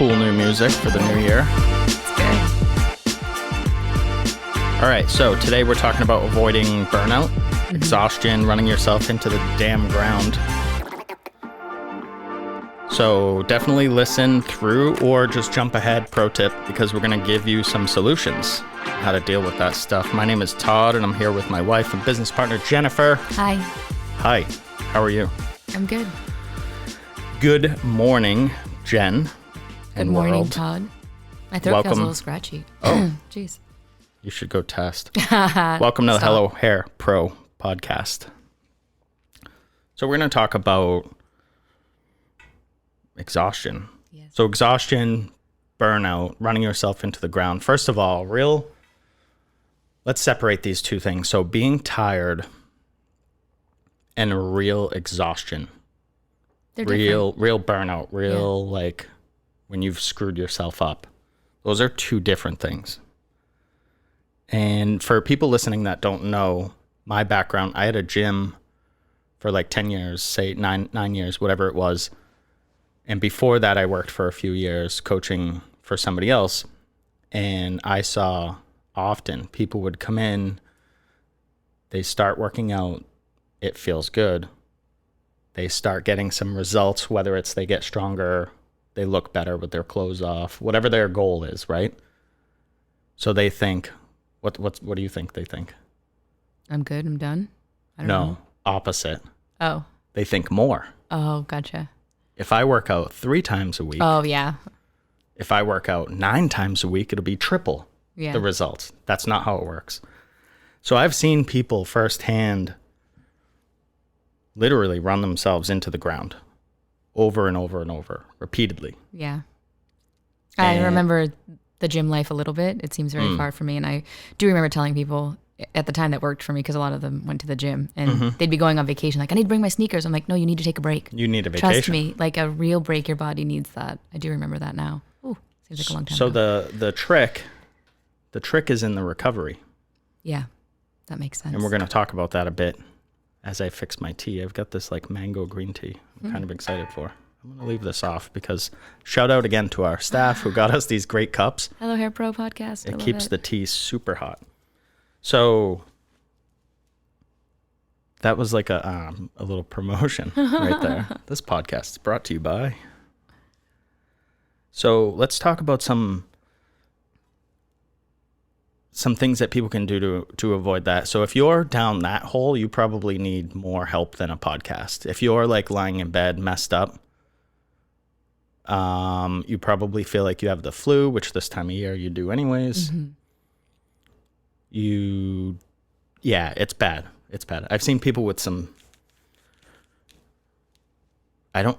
cool new music for the new year. It's good. All right, so today we're talking about avoiding burnout, exhaustion, running yourself into the damn ground. So definitely listen through or just jump ahead, pro tip, because we're going to give you some solutions how to deal with that stuff. My name is Todd, and I'm here with my wife and business partner, Jennifer. Hi. Hi, how are you? I'm good. Good morning, Jen. Good morning, world. Todd. My throat feels a little scratchy. Oh. Jeez. You should go test. Welcome to the Hello Hair Pro podcast. So we're going to talk about exhaustion. Yes. So exhaustion, burnout, running yourself into the ground. First of all, let's separate these two things. So being tired and real exhaustion. They're real burnout, like when you've screwed yourself up. Those are two different things. And for people listening that don't know my background, I had a gym for like 10 years, say nine years, whatever it was. And before that, I worked for a few years coaching for somebody else. And I saw often people would come in, they start working out, it feels good. They start getting some results, whether it's they get stronger, they look better with their clothes off, whatever their goal is, right? So they think, what do you think they think? I'm good. I'm done. I don't know. Opposite. Oh. They think more. Oh, gotcha. If I work out 3 times a week. Oh, yeah. If I work out 9 times a week, it'll be triple the results. That's not how it works. So I've seen people firsthand literally run themselves into the ground over and over and over, repeatedly. Yeah. I remember the gym life a little bit. It seems very far from me. And I do remember telling people at the time that worked for me, because a lot of them went to the gym, and they'd be going on vacation. Like, I need to bring my sneakers. I'm like, no, you need to take a break. You need a vacation. Trust me, like a real break, your body needs that. I do remember that now. Ooh, seems like a long time ago. So the trick is in the recovery. Yeah, that makes sense. And we're going to talk about that a bit as I fix my tea. I've got this like mango green tea I'm kind of excited for. I'm going to leave this off because shout out again to our staff who got us these great cups. Hello Hair Pro podcast. It keeps the tea super hot. So that was like a little promotion right there. This podcast is brought to you by. So let's talk about some things that people can do to avoid that. So if you're down that hole, you probably need more help than a podcast. If you're like lying in bed messed up, you probably feel like you have the flu, which this time of year you do anyways. It's bad. It's bad. I've seen people with some, I don't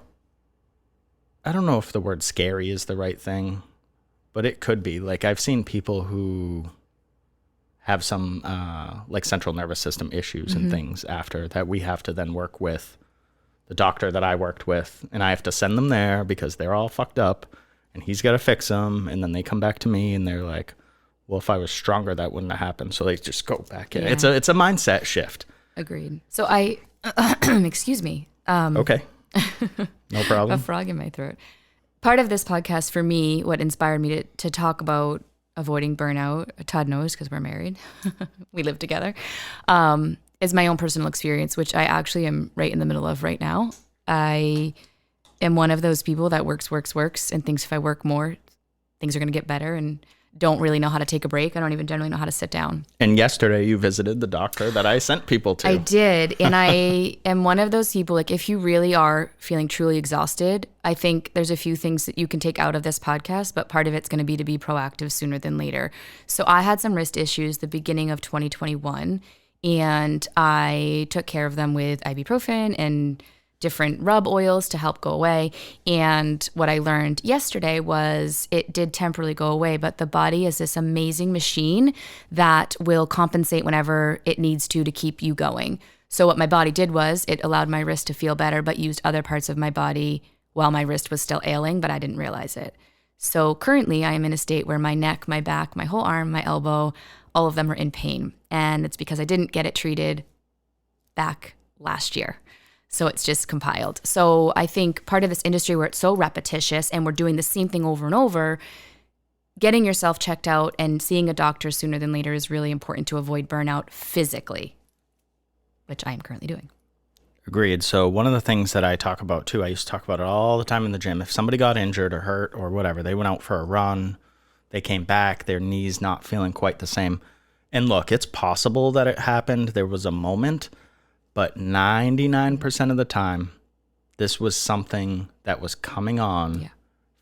know if the word scary is the right thing, but it could be. Like I've seen people who have some like central nervous system issues and things after that we have to then work with the doctor that I worked with, and I have to send them there because they're all fucked up and he's got to fix them. And then they come back to me and they're like, well, if I was stronger, that wouldn't have happened. So they just go back in. Yeah. It's a mindset shift. Agreed. So excuse me. Okay. No problem. A frog in my throat. Part of this podcast for me, what inspired me to talk about avoiding burnout, Todd knows because we're married, we live together, is my own personal experience, which I actually am right in the middle of right now. I am one of those people that works, and thinks if I work more, things are going to get better, and don't really know how to take a break. I don't even generally know how to sit down. And yesterday you visited the doctor that I sent people to. I did. And I am one of those people, like if you really are feeling truly exhausted, I think there's a few things that you can take out of this podcast, but part of it's going to be proactive sooner than later. So I had some wrist issues the beginning of 2021, and I took care of them with ibuprofen and different rub oils to help go away. And what I learned yesterday was it did temporarily go away, but the body is this amazing machine that will compensate whenever it needs to keep you going. So what my body did was it allowed my wrist to feel better, but used other parts of my body while my wrist was still ailing, but I didn't realize it. So currently I am in a state where my neck, my back, my whole arm, my elbow, all of them are in pain. And it's because I didn't get it treated back last year. So it's just compiled. So I think part of this industry where it's so repetitious and we're doing the same thing over and over, getting yourself checked out and seeing a doctor sooner than later is really important to avoid burnout physically, which I am currently doing. Agreed. So one of the things that I talk about too, I used to talk about it all the time in the gym. If somebody got injured or hurt or whatever, they went out for a run, they came back, their knee's not feeling quite the same. And look, it's possible that it happened. There was a moment, but 99% of the time, this was something that was coming on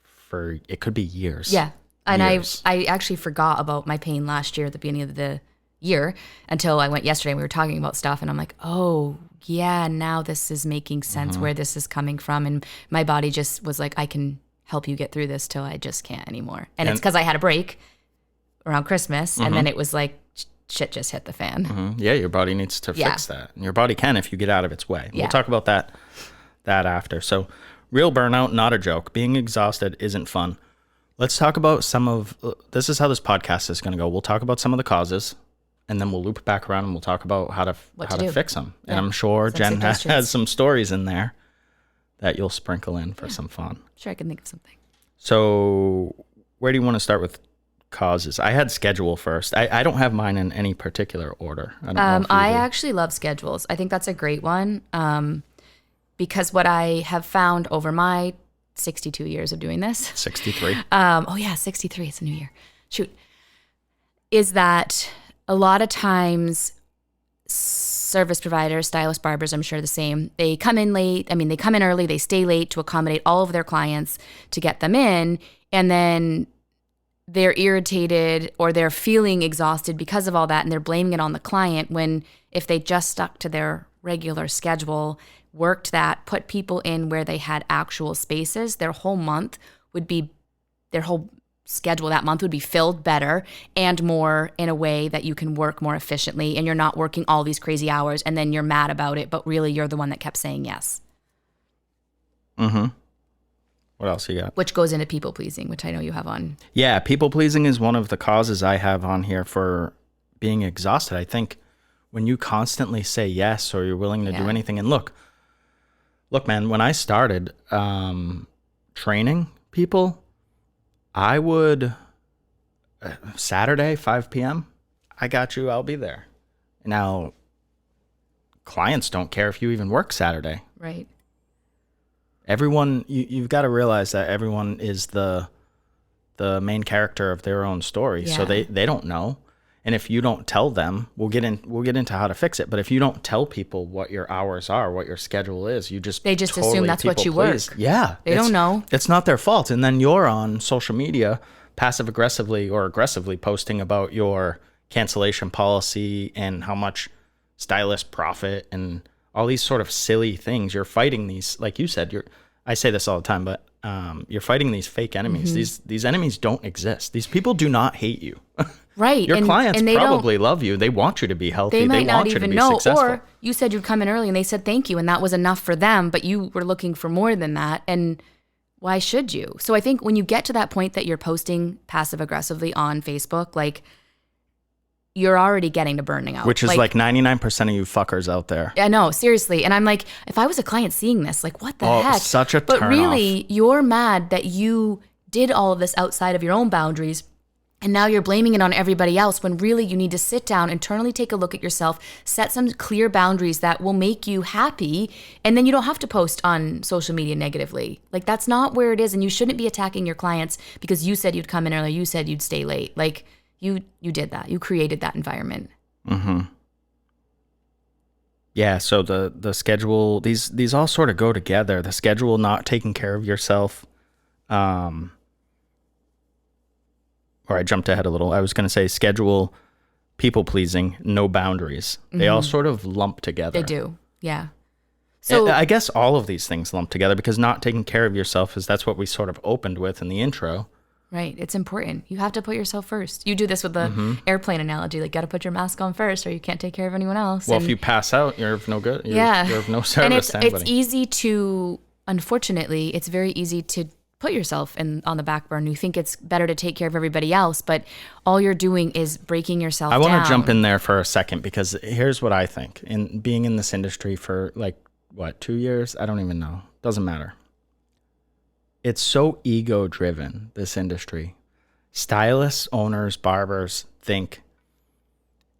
for, it could be years. Yeah. And years. I actually forgot about my pain last year at the beginning of the year until I went yesterday and we were talking about stuff and I'm like, oh yeah, now this is making sense where this is coming from. And my body just was like, I can help you get through this till I just can't anymore. And it's because I had a break around Christmas and then it was like, shit just hit the fan. Yeah, your body needs to fix that. And your body can if you get out of its way. We'll talk about that after. So real burnout, not a joke. Being exhausted isn't fun. Let's talk about this is how this podcast is going to go. We'll talk about some of the causes and then we'll loop back around and we'll talk about how to fix them. Yeah. And I'm sure Jen has some stories in there that you'll sprinkle in for some fun. Sure, I can think of something. So where do you want to start with causes? I had schedule first. I don't have mine in any particular order. I don't know if you I do. actually love schedules. I think that's a great one because what I have found over my 62 years of doing this. 63. 63. It's a new year. Shoot. Is that a lot of times service providers, stylists, barbers, I'm sure the same, they come in late. I mean, they come in early, they stay late to accommodate all of their clients to get them in. And then they're irritated or they're feeling exhausted because of all that. And they're blaming it on the client when if they just stuck to their regular schedule, worked that, put people in where they had actual spaces, their whole schedule that month would be filled better and more in a way that you can work more efficiently and you're not working all these crazy hours and then you're mad about it, but really you're the one that kept saying yes. What else you got? Which goes into people pleasing, which I know you have on. Yeah, people pleasing is one of the causes I have on here for being exhausted. I think when you constantly say yes or you're willing to do anything, and look, man, when I started training people, I would, Saturday, 5 p.m., I got you, I'll be there. Now, clients don't care if you even work Saturday. Right. Everyone, you've got to realize that everyone is the main character of their own story. Yeah. So they don't know. And if you don't tell them, we'll get into how to fix it. But if you don't tell people what your hours are, what your schedule is, they just totally assume that's what you work. Yeah. They don't know. It's not their fault. And then you're on social media passive aggressively or aggressively posting about your cancellation policy and how much stylists profit and all these sort of silly things. You're fighting these, like you said, I say this all the time, but you're fighting these fake enemies. These enemies don't exist. These people do not hate you. Right. Your clients probably love you. They want you to be healthy. They might not even know. Successful. Or you said you'd come in early and they said thank you and that was enough for them, but you were looking for more than that. And why should you? So I think when you get to that point that you're posting passive aggressively on Facebook, like you're already getting to burning out. Which is like 99% of you fuckers out there. I know, seriously. And I'm like, if I was a client seeing this, like what the heck? Such a turn But really, you're mad that you did all of this outside of your own boundaries. And now you're blaming it on everybody else when really you need to sit down, internally take a look at yourself, set some clear boundaries that will make you happy. And then you don't have to post on social media negatively. Like that's not where it is. And you shouldn't be attacking your clients because you said you'd come in early, you said you'd stay late. Like you did that. You created that environment. Yeah, so the schedule, these all sort of go together. The schedule, not taking care of yourself. Or I jumped ahead a little. I was going to say schedule, people pleasing, no boundaries. They all sort of lump together. They do. Yeah. So I guess all of these things lump together because not taking care of yourself that's what we sort of opened with in the intro. Right. It's important. You have to put yourself first. You do this with the airplane analogy, like got to put your mask on first or you can't take care of anyone else. Well, if you pass out, you're of no good. You're of no service to anybody. It's easy to, unfortunately, it's very easy to put yourself on the back burner. You think it's better to take care of everybody else, but all you're doing is breaking yourself down. I want to jump in there for a second because here's what I think. In being in this industry for like 2 years? I don't even know. Doesn't matter. It's so ego driven, this industry. Stylists, owners, barbers think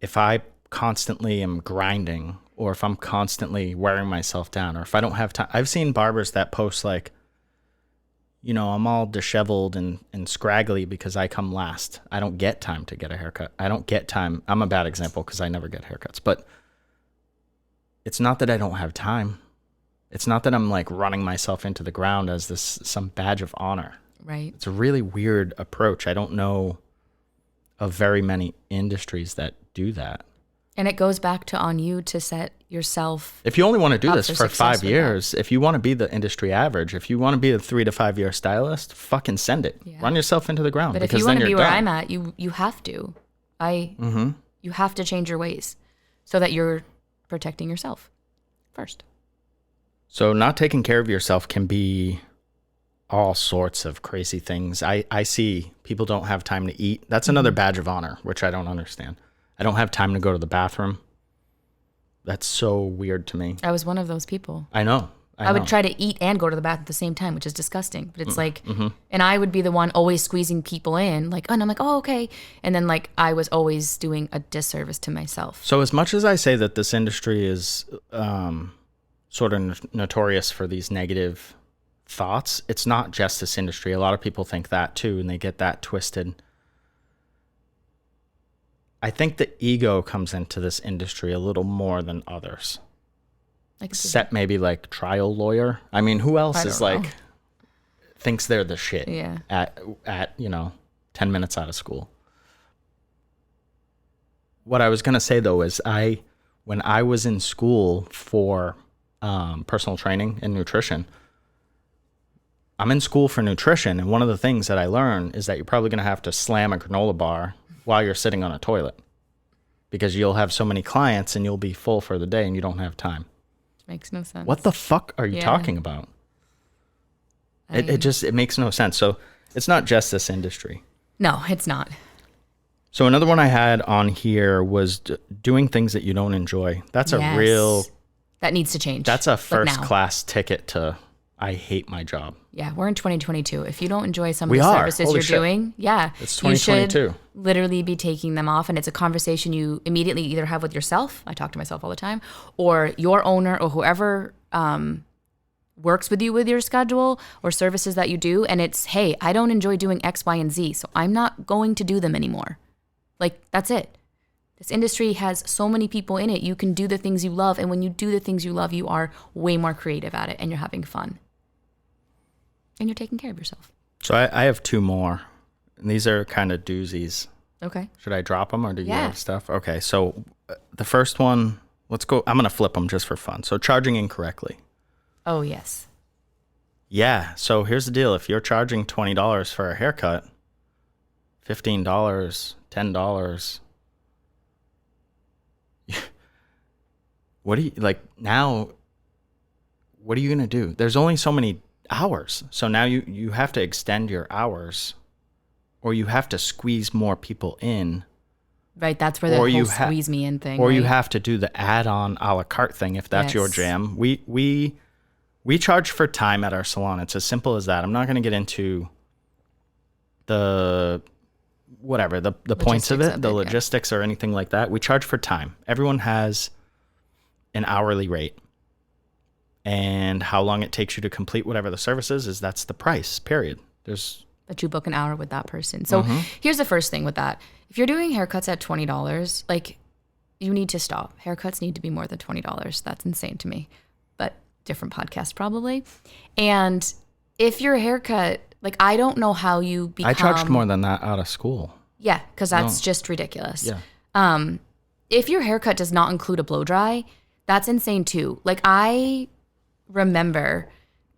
if I constantly am grinding, or if I'm constantly wearing myself down, or if I don't have time. I've seen barbers that post like, you know, I'm all disheveled and scraggly because I come last. I don't get time to get a haircut. I don't get time. I'm a bad example because I never get haircuts. But it's not that I don't have time. It's not that I'm like running myself into the ground as this some badge of honor. Right. It's a really weird approach. I don't know of very many industries that do that. And it goes back to on you to set yourself. If you only want to do this for 5 with years, if you want to be the industry average, if you want to be a 3 to 5 year stylist, fucking send it. Yeah. Run yourself into the ground. But if you want to be where I'm at, you have to. Mm-hmm. You have to change your ways so that you're protecting yourself first. So not taking care of yourself can be all sorts of crazy things. I see people don't have time to eat. That's another badge of honor, which I don't understand. I don't have time to go to the bathroom. That's so weird to me. I was one of those people. I know. I would try to eat and go to the bathroom at the same time, which is disgusting. But it's and I would be the one always squeezing people in, like, oh, and I'm like, oh, okay. And then like I was always doing a disservice to myself. So as much as I say that this industry is sort of notorious for these negative thoughts, it's not just this industry. A lot of people think that too, and they get that twisted. I think the ego comes into this industry a little more than others. Except maybe like trial lawyer. I mean, who else is like thinks they're the shit at 10 minutes out of school? What I was going to say though is when I was in school for personal training and nutrition, I'm in school for nutrition, and one of the things that I learned is that you're probably going to have to slam a granola bar while you're sitting on a toilet because you'll have so many clients and you'll be full for the day and you don't have time. Makes no sense. What the fuck are you talking about? It makes no sense. So it's not just this industry. No, it's not. So another one I had on here was doing things that you don't enjoy. That's a real... That needs to change. That's a first class ticket to I hate my job. Yeah, we're in 2022. If you don't enjoy some of the services you're doing, it's 2022. You should literally be taking them off. And it's a conversation you immediately either have with yourself, I talk to myself all the time, or your owner or whoever works with you with your schedule or services that you do. And it's, hey, I don't enjoy doing X, Y, and Z, so I'm not going to do them anymore. Like, that's it. This industry has so many people in it. You can do the things you love. And when you do the things you love, you are way more creative at it and you're having fun. And you're taking care of yourself. So I have two more. And these are kind of doozies. Okay. Should I drop them or do you have stuff? Okay. So the first one, let's go. I'm going to flip them just for fun. So charging incorrectly. Oh, yes. Yeah. So here's the deal. If you're charging $20 for a haircut, $15, $10, what do you like now? What are you going to do? There's only so many hours. So now you have to extend your hours or you have to squeeze more people in. Right. That's where the whole squeeze me in thing. Or you have to do the add-on a la carte thing if that's your jam. We charge for time at our salon. It's as simple as that. I'm not going to get into the points of it, the logistics or anything like that. We charge for time. Everyone has an hourly rate. And how long it takes you to complete whatever the service is that's the price, period. But you book an hour with that person. So here's the first thing with that. If you're doing haircuts at $20, like, you need to stop. Haircuts need to be more than $20. That's insane to me. But different podcast probably. And if your haircut, like, I don't know how you become... I charged more than that out of school. Yeah, because that's just ridiculous. Yeah. If your haircut does not include a blow dry, that's insane too. Like, I remember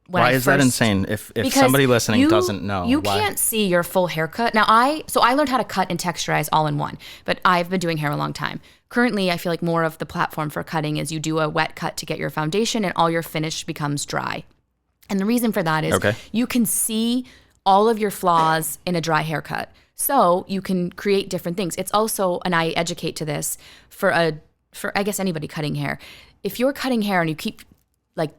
when Why is that insane? If somebody listening doesn't know, you can't see your full haircut. Now, I learned how to cut and texturize all in one, but I've been doing hair a long time. Currently, I feel like more of the platform for cutting is you do a wet cut to get your foundation and all your finish becomes dry. And the reason for that is you can see all of your flaws in a dry haircut. So you can create different things. It's also, and I educate to this for I guess anybody cutting hair. If you're cutting hair and you keep like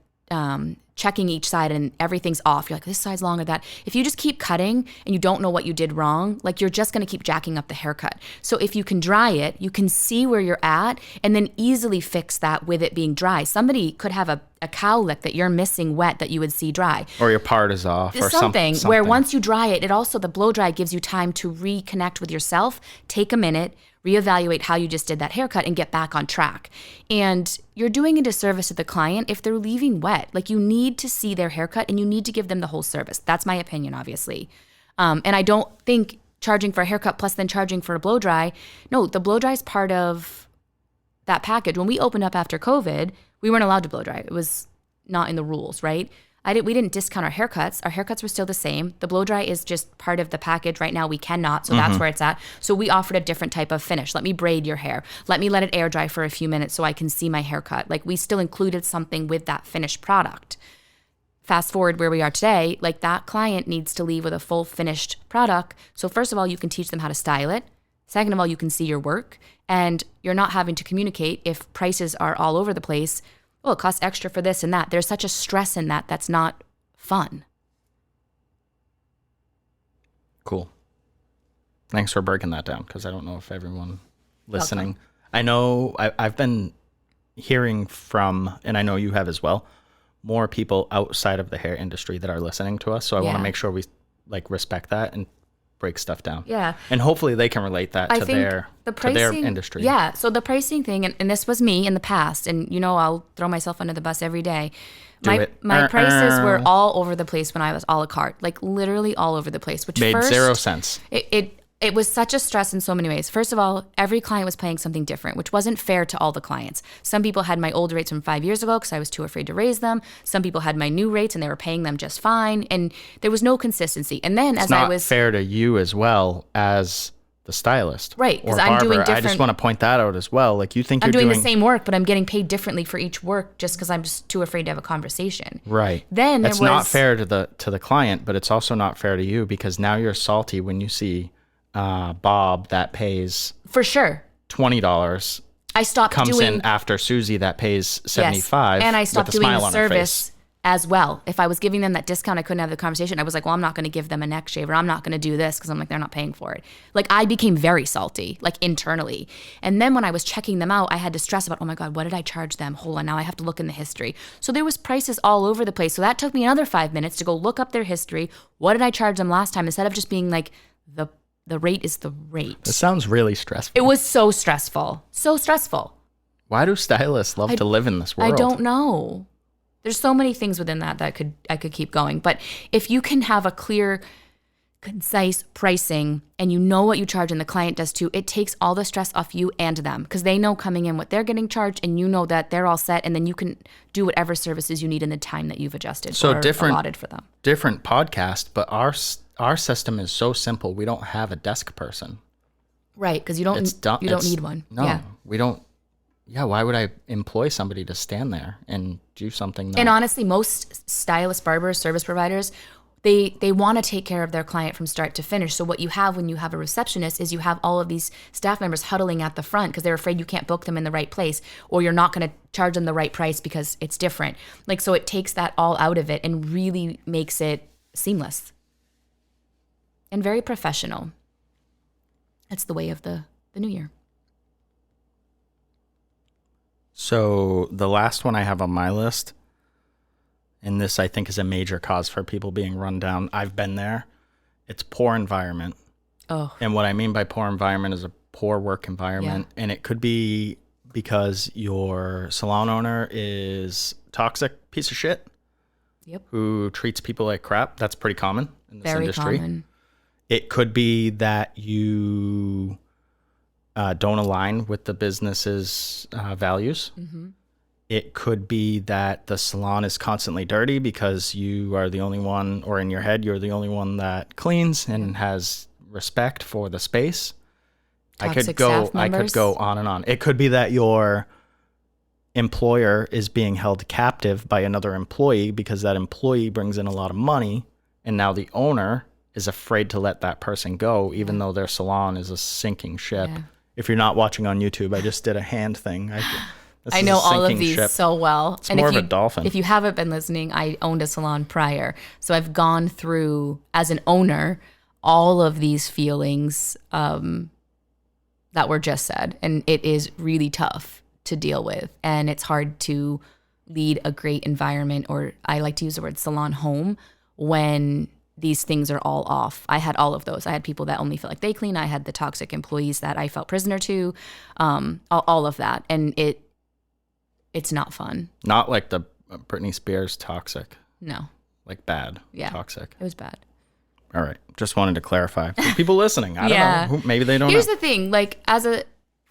checking each side and everything's off. You're like, this side's longer, that. If you just keep cutting and you don't know what you did wrong, like you're just going to keep jacking up the haircut. So if you can dry it, you can see where you're at and then easily fix that with it being dry. Somebody could have a cowlick that you're missing wet that you would see dry. Or your part is off or something. Where once you dry it, the blow dry gives you time to reconnect with yourself, take a minute, reevaluate how you just did that haircut and get back on track. And you're doing a disservice to the client if they're leaving wet. Like you need to see their haircut and you need to give them the whole service. That's my opinion, obviously. And I don't think charging for a haircut plus then charging for a blow dry. No, the blow dry is part of that package. When we opened up after COVID, we weren't allowed to blow dry. It was not in the rules, right? We didn't discount our haircuts. Our haircuts were still the same. The blow dry is just part of the package. Right now we cannot, so that's where it's at. So we offered a different type of finish. Let me braid your hair. Let me let it air dry for a few minutes so I can see my haircut. Like we still included something with that finished product. Fast forward where we are today, like that client needs to leave with a full finished product. So first of all, you can teach them how to style it. Second of all, you can see your work and you're not having to communicate if prices are all over the place. Well, it costs extra for this and that. There's such a stress in that that's not fun. Cool. Thanks for breaking that down because I don't know if everyone listening. I know I've been hearing from, and I know you have as well, more people outside of the hair industry that are listening to us. So I want to make sure we like respect that and break stuff down. Yeah. And hopefully they can relate that to their industry. Yeah. So the pricing thing, and this was me in the past, and I'll throw myself under the bus every day. My prices were all over the place when I was a la carte, like literally all over the place, which made zero sense. It was such a stress in so many ways. First of all, every client was paying something different, which wasn't fair to all the clients. Some people had my old rates from 5 years ago because I was too afraid to raise them. Some people had my new rates and they were paying them just fine. And there was no consistency. And then it's not fair to you as well as the stylist. Right, because I'm doing different. I just want to point that out as well. Like you think I'm doing the same work, but I'm getting paid differently for each work just because I'm just too afraid to have a conversation. Right. Then it's not fair to the client, but it's also not fair to you because now you're salty when you see Bob that pays for sure $20. I stopped comes in after Susie that pays $75. And I stopped doing the service as well. If I was giving them that discount, I couldn't have the conversation. I was like, well, I'm not going to give them a neck shaver. I'm not going to do this because I'm like, they're not paying for it. Like I became very salty, like internally. And then when I was checking them out, I had to stress about, oh my God, what did I charge them? Hold on, now I have to look in the history. So there was prices all over the place. So that took me another 5 minutes to go look up their history. What did I charge them last time? Instead of just being like, the rate is the rate. It sounds really stressful. It was so stressful. So stressful. Why do stylists love to live in this world? I don't know. There's so many things within that I could keep going. But if you can have a clear, concise pricing and you know what you charge and the client does too, it takes all the stress off you and them because they know coming in what they're getting charged and you know that they're all set and then you can do whatever services you need in the time that you've adjusted or allotted for them. Different podcast, but our system is so simple. We don't have a desk person. Right, because you don't need one. No, we don't. Yeah, why would I employ somebody to stand there and do something that... And honestly, most stylists, barbers, service providers, they want to take care of their client from start to finish. So what you have when you have a receptionist is you have all of these staff members huddling at the front because they're afraid you can't book them in the right place or you're not going to charge them the right price because it's different. Like, so it takes that all out of it and really makes it seamless and very professional. That's the way of the new year. So the last one I have on my list, and this I think is a major cause for people being run down. I've been there. It's poor environment. Oh. And what I mean by poor environment is a poor work environment. Yeah. And it could be because your salon owner is toxic piece of shit. Yep. Who treats people like crap. That's pretty common in this industry. Common. It could be that you don't align with the business's values. Mm-hmm. It could be that the salon is constantly dirty because you are the only one, or in your head, you're the only one that cleans and has respect for the space. I could go on and on. It could be that your employer is being held captive by another employee because that employee brings in a lot of money, and now the owner is afraid to let that person go, even though their salon is a sinking ship. Yeah. If you're not watching on YouTube, I just did a hand thing. I know all of these ship. so well. It's more of a dolphin. If you haven't been listening, I owned a salon prior. So I've gone through, as an owner, all of these feelings that were just said. And it is really tough to deal with. And it's hard to lead a great environment, or I like to use the word salon home, when these things are all off. I had all of those. I had people that only felt like they clean. I had the toxic employees that I felt prisoner to, all of that. And it's not fun. Not like the Britney Spears toxic. No. Like bad. Yeah. Toxic. It was bad. All right. Just wanted to clarify. For people listening, I don't know. Maybe they don't Here's know. the thing. Like,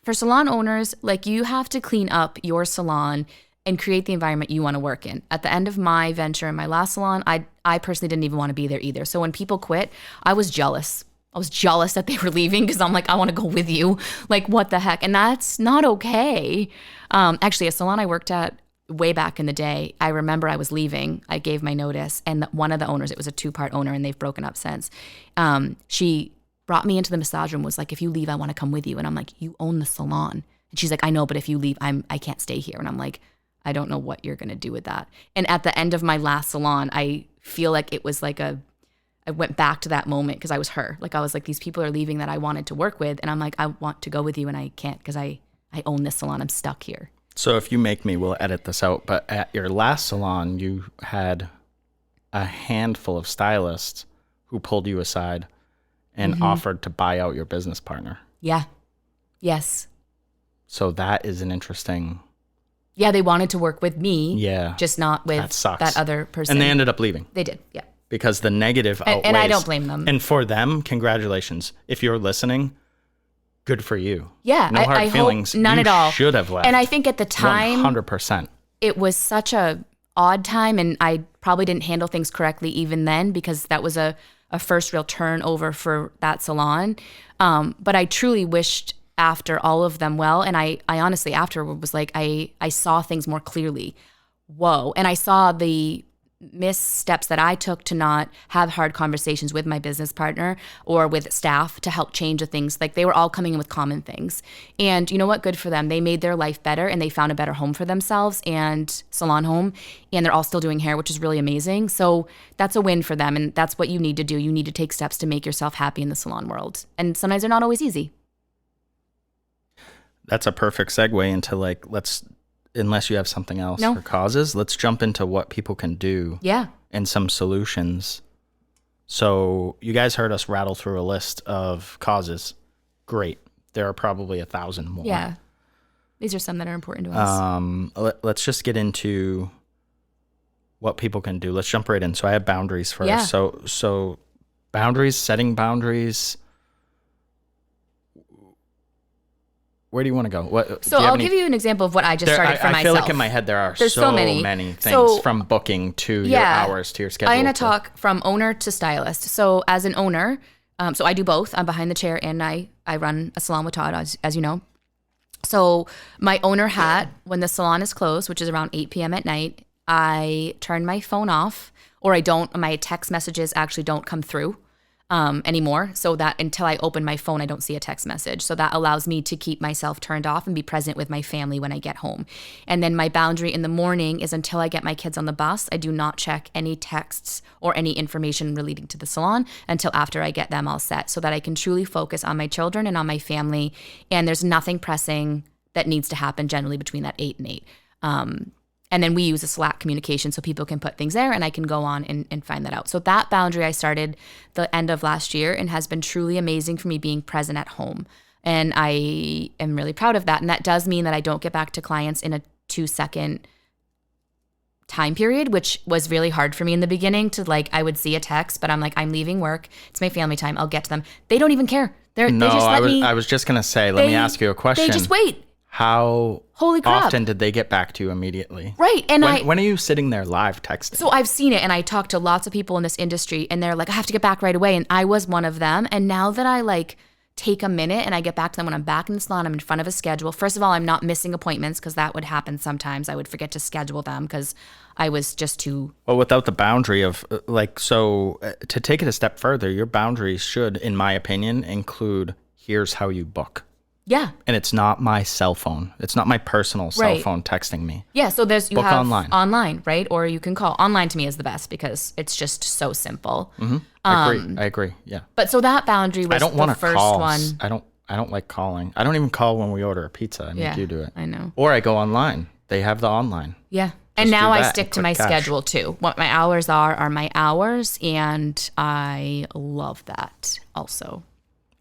for salon owners, like, you have to clean up your salon and create the environment you want to work in. At the end of my venture in my last salon, I personally didn't even want to be there either. So when people quit, I was jealous. I was jealous that they were leaving because I'm like, I want to go with you. Like, what the heck? And that's not okay. Actually, a salon I worked at way back in the day, I remember I was leaving. I gave my notice, and one of the owners, it was a 2-part owner, and they've broken up since. She brought me into the massage room, was like, if you leave, I want to come with you. And I'm like, you own the salon. And she's like, I know, but if you leave, I can't stay here. And I'm like, I don't know what you're going to do with that. And at the end of my last salon, I feel like it was like I went back to that moment because I was her. Like, I was like, these people are leaving that I wanted to work with. And I'm like, I want to go with you, and I can't because I own this salon. I'm stuck here. So if you make me, we'll edit this out. But at your last salon, you had a handful of stylists who pulled you aside and offered to buy out your business partner. Yeah. Yes. So that is an interesting... Yeah, they wanted to work with me. Yeah. Just not with that other person. And they ended up leaving. They did, yeah. Because the negative outweighs. And I don't blame them. And for them, congratulations. If you're listening, good for you. Yeah. No hard feelings. None at all. Should have left. And I think at the time... 100%. It was such a odd time, and I probably didn't handle things correctly even then, because that was a first real turnover for that salon. But I truly wished after all of them well. And I honestly afterward was like, I saw things more clearly. Whoa. And I saw the missteps that I took to not have hard conversations with my business partner or with staff to help change the things. Like, they were all coming in with common things. And you know what? Good for them. They made their life better, and they found a better home for themselves and salon home. And they're all still doing hair, which is really amazing. So that's a win for them. And that's what you need to do. You need to take steps to make yourself happy in the salon world. And sometimes they're not always easy. That's a perfect segue into, like, unless you have something else for causes, let's jump into what people can do. Yeah. And some solutions. So you guys heard us rattle through a list of causes. Great. There are probably 1,000 more. Yeah. These are some that are important to us. Let's just get into what people can do. Let's jump right in. So I have boundaries first. Yeah. So boundaries, setting boundaries. Where do you want to go? So I'll give you an example of what I just started for myself. I feel like in my head there's so many things, from booking to your hours to your schedule. I'm going to talk from owner to stylist. So as an owner, so I do both. I'm behind the chair, and I run a salon with Todd, as you know. So my owner hat, when the salon is closed, which is around 8 p.m. at night, I turn my phone off, or my text messages actually don't come through anymore, so that until I open my phone, I don't see a text message. So that allows me to keep myself turned off and be present with my family when I get home. And then my boundary in the morning is, until I get my kids on the bus, I do not check any texts or any information relating to the salon until after I get them all set, so that I can truly focus on my children and on my family. And there's nothing pressing that needs to happen generally between that 8 and 8. And then we use a Slack communication so people can put things there, and I can go on and find that out. So that boundary I started the end of last year, and has been truly amazing for me, being present at home. And I am really proud of that. And that does mean that I don't get back to clients in a 2-second time period, which was really hard for me in the beginning to, like, I would see a text, but I'm like, I'm leaving work. It's my family time. I'll get to them. They don't even care. They just let me. I was just going to say, let me ask you a question. They just wait. How Holy crap. often did they get back to you immediately? Right. And when are you sitting there live texting? So I've seen it, and I talked to lots of people in this industry, and they're like, I have to get back right away. And I was one of them. And now that I take a minute and I get back to them when I'm back in the salon, I'm in front of a schedule. First of all, I'm not missing appointments, because that would happen sometimes. I would forget to schedule them because I was just too... Well, without the boundary of, to take it a step further, your boundaries should, in my opinion, include, here's how you book. Yeah. And it's not my cell phone. It's not my personal cell Right. phone texting me. Yeah, so you Book have online. right? Or you can call. Online to me is the best because it's just so simple. I agree. Yeah. But so that boundary was I don't want the to first call. one. I don't like calling. I don't even call when we order a pizza. I make Yeah, you do it. I know. Or I go online. They have the online. Yeah. And Just now do I that stick and to my click cash. schedule too. What my hours are my hours, and I love that also.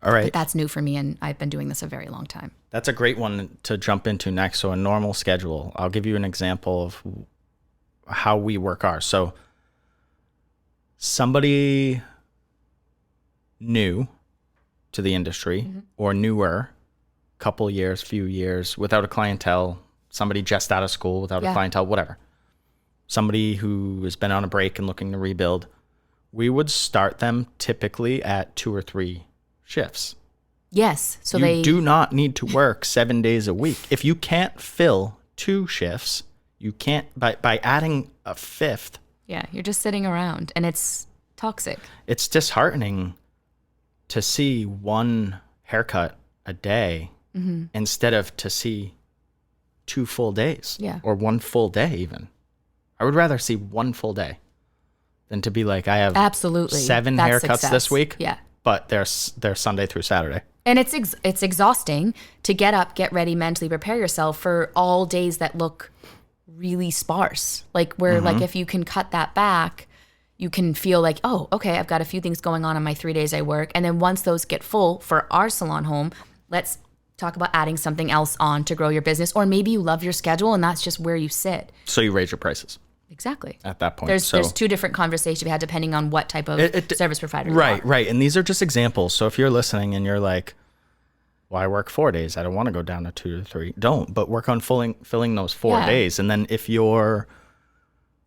All right. But that's new for me, and I've been doing this a very long time. That's a great one to jump into next. So a normal schedule. I'll give you an example of how we work ours. So somebody new to the industry or newer, couple years, few years, without a clientele, somebody just out of school without a clientele, whatever. Somebody who has been on a break and looking to rebuild, we would start them typically at 2 or 3 shifts. Yes. So You do not need to work 7 days a week. If you can't fill 2 shifts, you can't, by adding a 5th, Yeah, you're just sitting around, and it's toxic. it's disheartening to see one haircut a day instead of to see 2 full days. Yeah. Or 1 full day even. I would rather see 1 full day than to be like, I have Absolutely. 7 That's haircuts success. this week. Yeah. But they're Sunday through Saturday. And it's exhausting to get up, get ready, mentally prepare yourself for all days that look really sparse. Like where like if you can cut that back, you can feel like, oh, okay, I've got a few things going on my 3 days I work. And then once those get full for our salon home, let's talk about adding something else on to grow your business. Or maybe you love your schedule and that's just where you sit. So you raise your prices Exactly. at that point. There's 2 different conversations we had depending on what type of service provider you Right, are. right. And these are just examples. So if you're listening and you're like, well, I work 4 days. I don't want to go down to 2 to 3. Don't, but work on filling those 4 Yeah. days. And then if you're,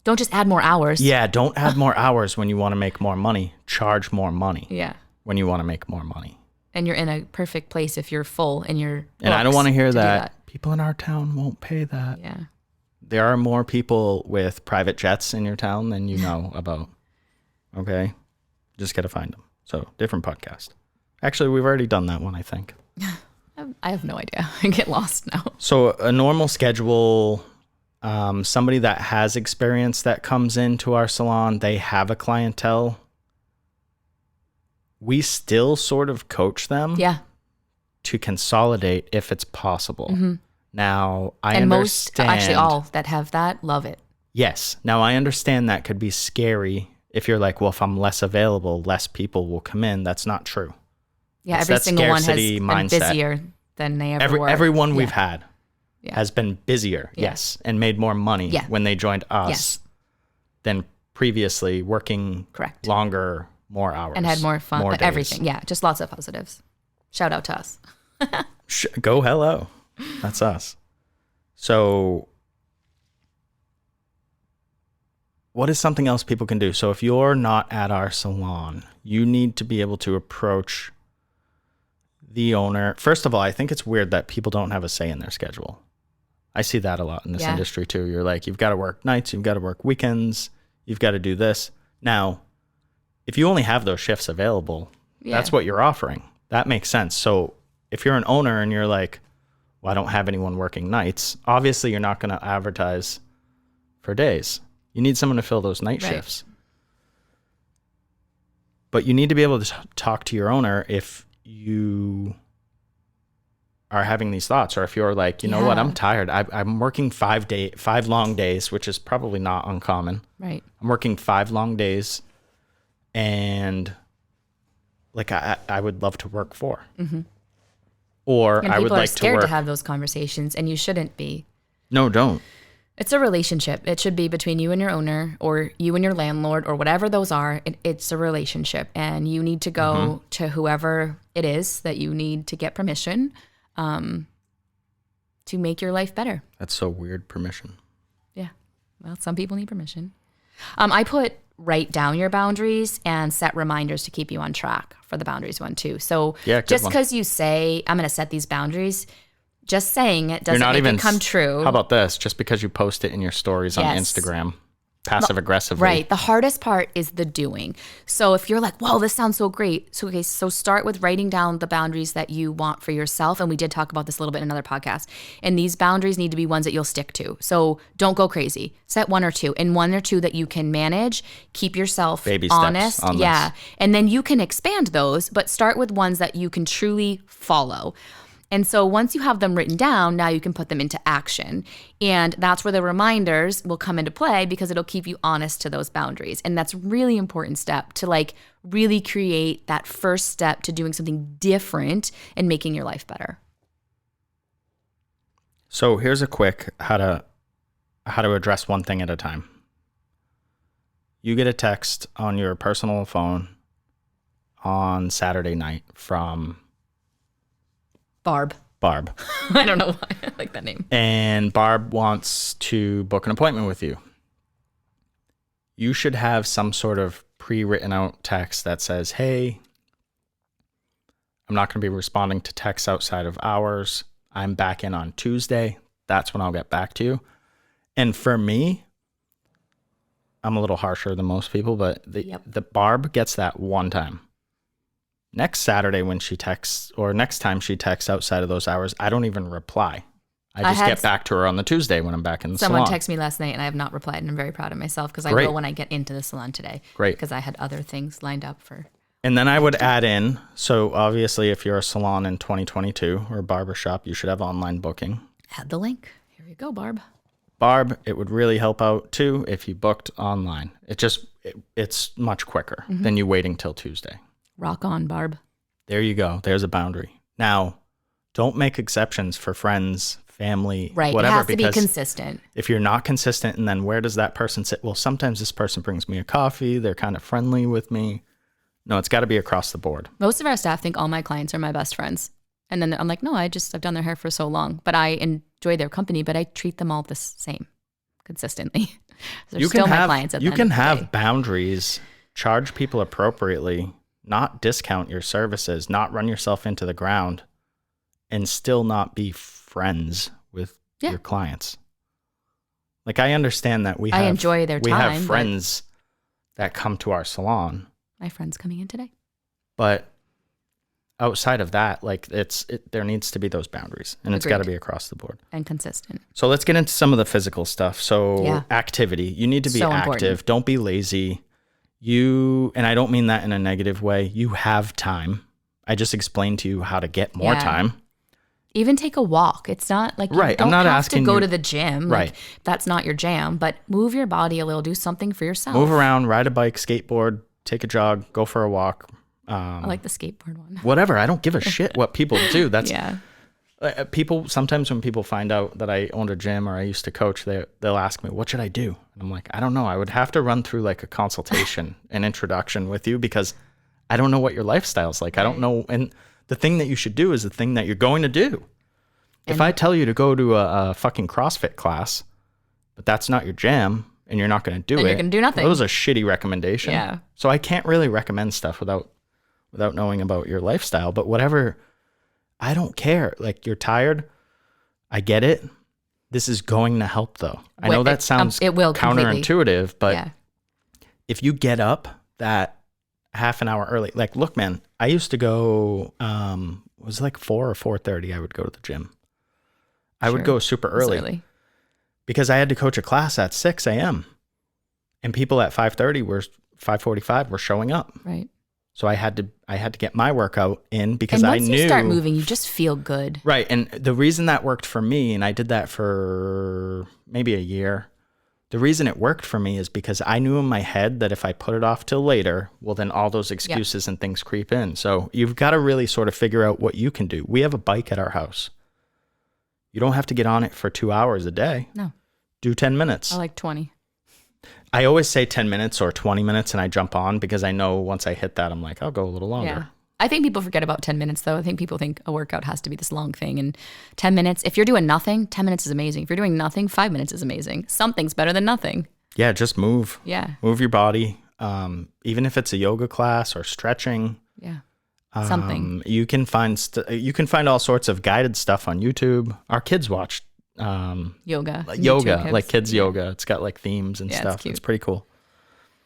Don't just add more hours. don't add more hours when you want to make more money. Charge more money Yeah. when you want to make more money. And you're in a perfect place if you're full in your And I don't want to hear do that people in our town won't pay that. Yeah. There are more people with private jets in your town than you know about. Okay? Just got to find them. So, different podcast. Actually, we've already done that one, I think. I have no idea. I get lost now. So, a normal schedule, somebody that has experience that comes into our salon, they have a clientele. We still sort of coach them Yeah. to consolidate if it's possible. Now, I And understand. most, actually all that have that, love it. Yes. Now, I understand that could be scary if you're like, well, if I'm less available, less people will come in. That's not true. Yeah, It's every that single one has scarcity been mindset. busier than they ever were. Everyone we've Yeah. had has been busier, yes, and made more money Yeah. when they joined us Yes. than previously working Correct. longer, more hours. And had more fun. more days. Everything. Yeah, just lots of positives. Shout out to us. Go hello. That's us. So what is something else people can do? So if you're not at our salon, you need to be able to approach the owner. First of all, I think it's weird that people don't have a say in their schedule. I see that a lot in this Yeah. industry too. You're like, you've got to work nights, you've got to work weekends, you've got to do this. Now, if you only have those shifts available, that's what you're offering. That makes sense. So if you're an owner and you're like, well, I don't have anyone working nights, obviously you're not going to advertise for days. You need someone to fill those night Right. shifts. But you need to be able to talk to your owner if you are having these thoughts, or if you're like, you know what, Yeah. I'm tired. I'm working 5 long days, which is probably not uncommon. Right. I'm working 5 long days, and like I would love to work 4. Or And I would people are like to scared work. to have those conversations, and you shouldn't be. No, don't. It's a relationship. It should be between you and your owner, or you and your landlord, or whatever those are. It's a relationship, and you need to go to whoever it is that you need to get permission to make your life better. That's so weird. Permission. Yeah. Well, some people need permission. I write down your boundaries and set reminders to keep you on track for the boundaries one too. So Yeah, good just one. because you say, I'm going to set these boundaries, just saying it doesn't You're not make even it come true. How about this? Just because you post it in your stories on Yes. Instagram, passive aggressively. Right. The hardest part is the doing. So if you're like, "Whoa, this sounds so great." So start with writing down the boundaries that you want for yourself. And we did talk about this a little bit in another podcast. And these boundaries need to be ones that you'll stick to. So don't go crazy. Set one or two, and one or two that you can manage. Keep yourself Baby steps honest. on Yeah. this. And then you can expand those, but start with ones that you can truly follow. And so once you have them written down, now you can put them into action. And that's where the reminders will come into play, because it'll keep you honest to those boundaries. And that's really important step to like really create that first step to doing something different and making your life better. So here's a quick how to address one thing at a time. You get a text on your personal phone on Saturday night from Barb. I don't know why I like that name. And Barb wants to book an appointment with you. You should have some sort of pre-written out text that says, "Hey, I'm not going to be responding to texts outside of hours. I'm back in on Tuesday. That's when I'll get back to you." And for me, I'm a little harsher than most people, but the Barb gets that one time. Next Saturday when she texts, or next time she texts outside of those hours, I don't even reply. I just get back to her on the Tuesday when I'm back in the salon. Someone texted me last night and I have not replied, and I'm very proud of myself, because I will when I get into the salon today. Great. Because I had other things lined up for. And then I would add in, so obviously if you're a salon in 2022 or a barbershop, you should have online booking. Add the link. Here you go, Barb. Barb, it would really help out too if you booked online. It's much quicker than you waiting till Tuesday. Rock on, Barb. There you go. There's a boundary. Now, don't make exceptions for friends, family, right. whatever. It has to be consistent. If you're not consistent, and then where does that person sit? Well, sometimes this person brings me a coffee. They're kind of friendly with me. No, it's got to be across the board. Most of our staff think all my clients are my best friends. And then I'm like, no, I've done their hair for so long. But I enjoy their company, but I treat them all the same consistently. They're you still can my have, clients at the you end can of the have day. boundaries, charge people appropriately, not discount your services, not run yourself into the ground, and still not be friends with your clients. Like, I understand that I enjoy their we time. have friends that come to our salon. My friend's coming in today. But outside of that, like there needs to be those boundaries, and it's got to be across the board and consistent. So let's get into some of the physical stuff. So activity, you need to be active. Important. Don't be lazy. And I don't mean that in a negative way. You have time. I just explained to you how to get more time. Even take a walk. It's not like you don't have to go to the gym. Right. Like, that's not your jam, but move your body a little. Do something for yourself. Move around, ride a bike, skateboard, take a jog, go for a walk. I like the skateboard one. Whatever. I don't give a shit what people do. That's people. Sometimes when people find out that I owned a gym or I used to coach, they'll ask me, "What should I do?" And I'm like, I don't know. I would have to run through like a consultation, an introduction with you, because I don't know what your lifestyle's like. Right. I don't know. And the thing that you should do is the thing that you're going to do. If I tell you to go to a fucking CrossFit class, but that's not your jam, and you're not going to do it, you're going to do nothing. That was a shitty recommendation. Yeah. So I can't really recommend stuff without knowing about your lifestyle. But whatever, I don't care. Like, you're tired. I get it. This is going to help, though. I know that sounds it will counterintuitive, but if you get up that half an hour early, like, look, man, I used to go, it was like 4 or 4:30. I would go to the gym. I would go super early because I had to coach a class at 6 a.m. and people at 5:45 were showing up. Right. So I had to get my workout in because I knew. And once you start moving, you just feel good. Right. And the reason that worked for me, and I did that for maybe a year, the reason it worked for me is because I knew in my head that if I put it off till later, well, then all those excuses and things creep in. So you've got to really sort of figure out what you can do. We have a bike at our house. You don't have to get on it for 2 hours a day. No. Do 10 minutes. I like 20. I always say 10 minutes or 20 minutes and I jump on because I know once I hit that, I'm like, I'll go a little longer. Yeah. I think people forget about 10 minutes, though. I think people think a workout has to be this long thing. And 10 minutes, if you're doing nothing, 10 minutes is amazing. If you're doing nothing, 5 minutes is amazing. Something's better than nothing. Yeah, just move. Yeah. Move your body. Even if it's a yoga class or stretching. Yeah. Something. You can find all sorts of guided stuff on YouTube. Our kids watch Yoga. like kids yoga. It's got like themes and stuff. It's cute. It's pretty cool.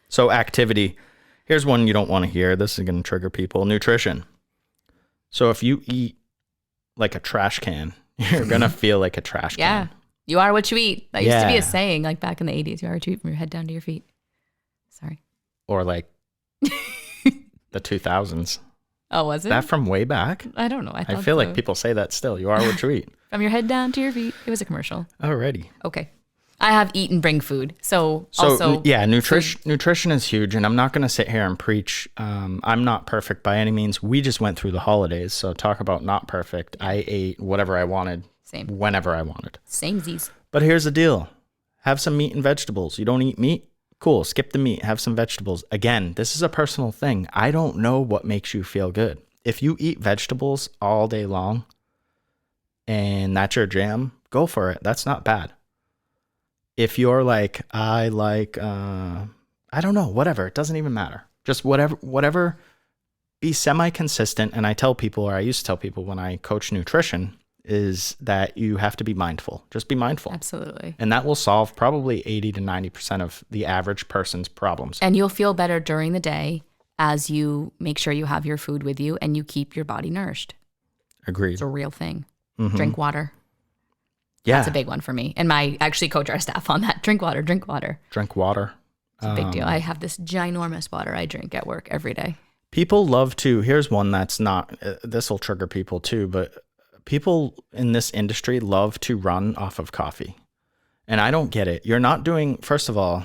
So activity. Here's one you don't want to hear. This is going to trigger people. Nutrition. So if you eat like a trash can, you're going to feel like a trash Yeah. can. You are what you eat. That used to be Yeah. a saying like back in the 80s. You are what you eat from your head down to your feet. Sorry. Or like the 2000s. Oh, was it? That from way back? I don't know. I thought feel so. like people say that still. You are what you eat. From your head down to your feet. It was a commercial. Alrighty. Okay. I have eat and bring food. So yeah, nutrition is huge, and I'm not going to sit here and preach. I'm not perfect by any means. We just went through the holidays, so talk about not perfect. I ate whatever I wanted, whenever I wanted. Samesies. But here's the deal. Have some meat and vegetables. You don't eat meat? Cool, skip the meat, have some vegetables. Again, this is a personal thing. I don't know what makes you feel good. If you eat vegetables all day long and that's your jam, go for it. That's not bad. If you're like, I don't know, whatever, it doesn't even matter. Just whatever, be semi-consistent. And I tell people, or I used to tell people when I coach nutrition, is that you have to be mindful. Just be mindful. Absolutely. And that will solve probably 80 to 90% of the average person's problems. And you'll feel better during the day as you make sure you have your food with you and you keep your body nourished. Agreed. It's a real thing. Mm-hmm. Drink water. Yeah. That's a big one for me. And I actually coach our staff on that. Drink water, drink water. Drink water. It's a big deal. I have this ginormous water I drink at work every day. People love to, here's one that's not, this will trigger people too, but people in this industry love to run off of coffee. And I don't get it. You're not doing, first of all,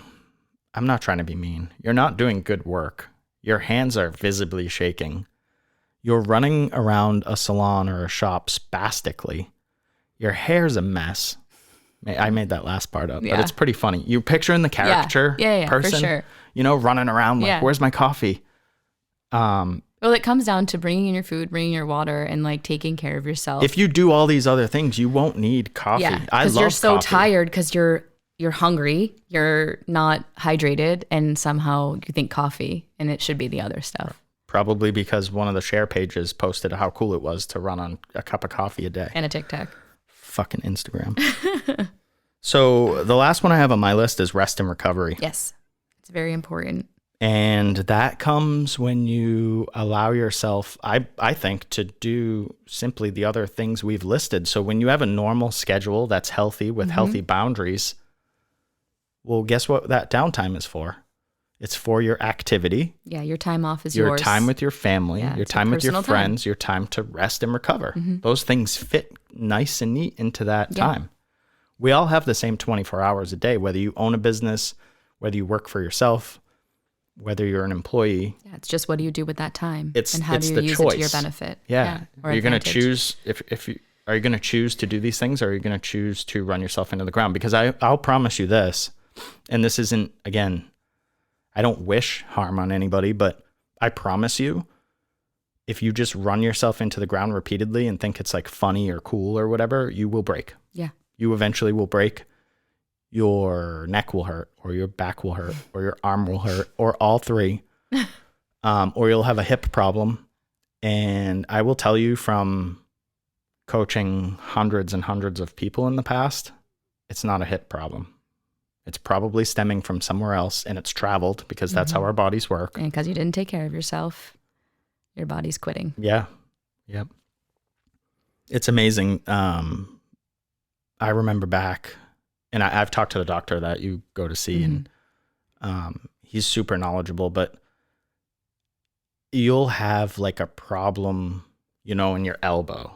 I'm not trying to be mean. You're not doing good work. Your hands are visibly shaking. You're running around a salon or a shop spastically. Your hair's a mess. I made that last part up, but it's pretty funny. You're picturing the caricature person, for sure. You know, running around like, where's my coffee? Well, it comes down to bringing in your food, bringing your water, and like taking care of yourself. If you do all these other things, you won't need coffee. Yeah, I love you're so coffee. tired because you're hungry, you're not hydrated, and somehow you think coffee, and it should be the other stuff. Probably because one of the share pages posted how cool it was to run on a cup of coffee a day. And a Tic Tac. Fucking Instagram. So the last one I have on my list is rest and recovery. Yes, it's very important. And that comes when you allow yourself, I think, to do simply the other things we've listed. So when you have a normal schedule that's healthy with healthy boundaries, well, guess what that downtime is for? It's for your activity. Yeah, your time off is your yours. time with your family, Yeah, your it's time with your personal friends, your time to rest and recover. Those things fit nice and neat into that time. We all have the same 24 hours a day, whether you own a business, whether you work for yourself, whether you're an employee. Yeah, it's just what do you do with that time? And how do you the use choice. it to your benefit? Yeah. Or You're going to advantage. choose are you going to choose to do these things, or are you going to choose to run yourself into the ground? Because I'll promise you this, and this isn't, again, I don't wish harm on anybody, but I promise you, if you just run yourself into the ground repeatedly and think it's like funny or cool or whatever, you will break. Yeah. You eventually will break. Your neck will hurt, or your back will hurt, or your arm will hurt, or all three. Or you'll have a hip problem. And I will tell you from coaching hundreds and hundreds of people in the past, it's not a hip problem. It's probably stemming from somewhere else, and it's traveled because that's how our bodies work. And because you didn't take care of yourself, your body's quitting. Yeah. Yep. It's amazing. I remember back, and I've talked to the doctor that you go to see, and he's super knowledgeable, but you'll have like a problem, you know, in your elbow,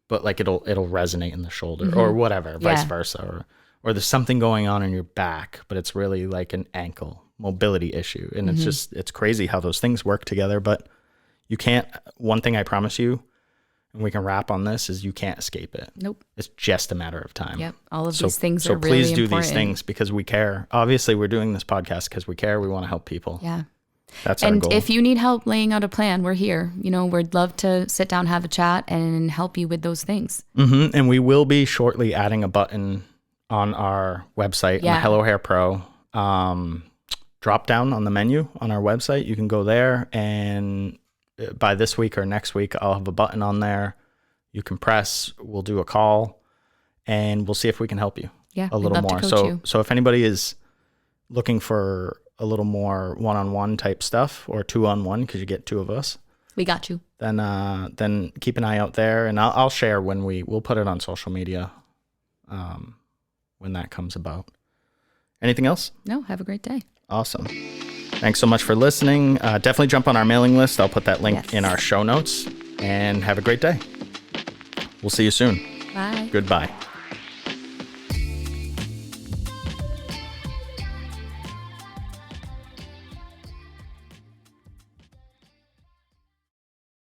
but like it'll resonate in the shoulder or whatever, vice versa, or there's something going on in your back, but it's really like an ankle mobility issue. And it's crazy how those things work together, but you can't, one thing I promise you, and we can wrap on this, is you can't escape it. Nope. It's just a matter of time. Yep. All of these things are really important. So please do these things because we care. Obviously, we're doing this podcast because we care. We want to help people. Yeah. That's our goal. And if you need help laying out a plan, we're here. You know, we'd love to sit down, have a chat, and help you with those things. And we will be shortly adding a button on our website, on the Hello Hair Pro. Drop down on the menu on our website. You can go there, and by this week or next week, I'll have a button on there. You can press, we'll do a call, and we'll see if we can help you Yeah, a we'd little love to more. coach you. So if anybody is looking for a little more one-on-one type stuff, or 2-on-1, because you get 2 of us, We got you. then keep an eye out there, and I'll share when we'll put it on social media when that comes about. Anything else? No, have a great day. Awesome. Thanks so much for listening. Definitely jump on our mailing list. I'll put that link Yes. in our show notes, and have a great day. We'll see you soon. Bye. Goodbye.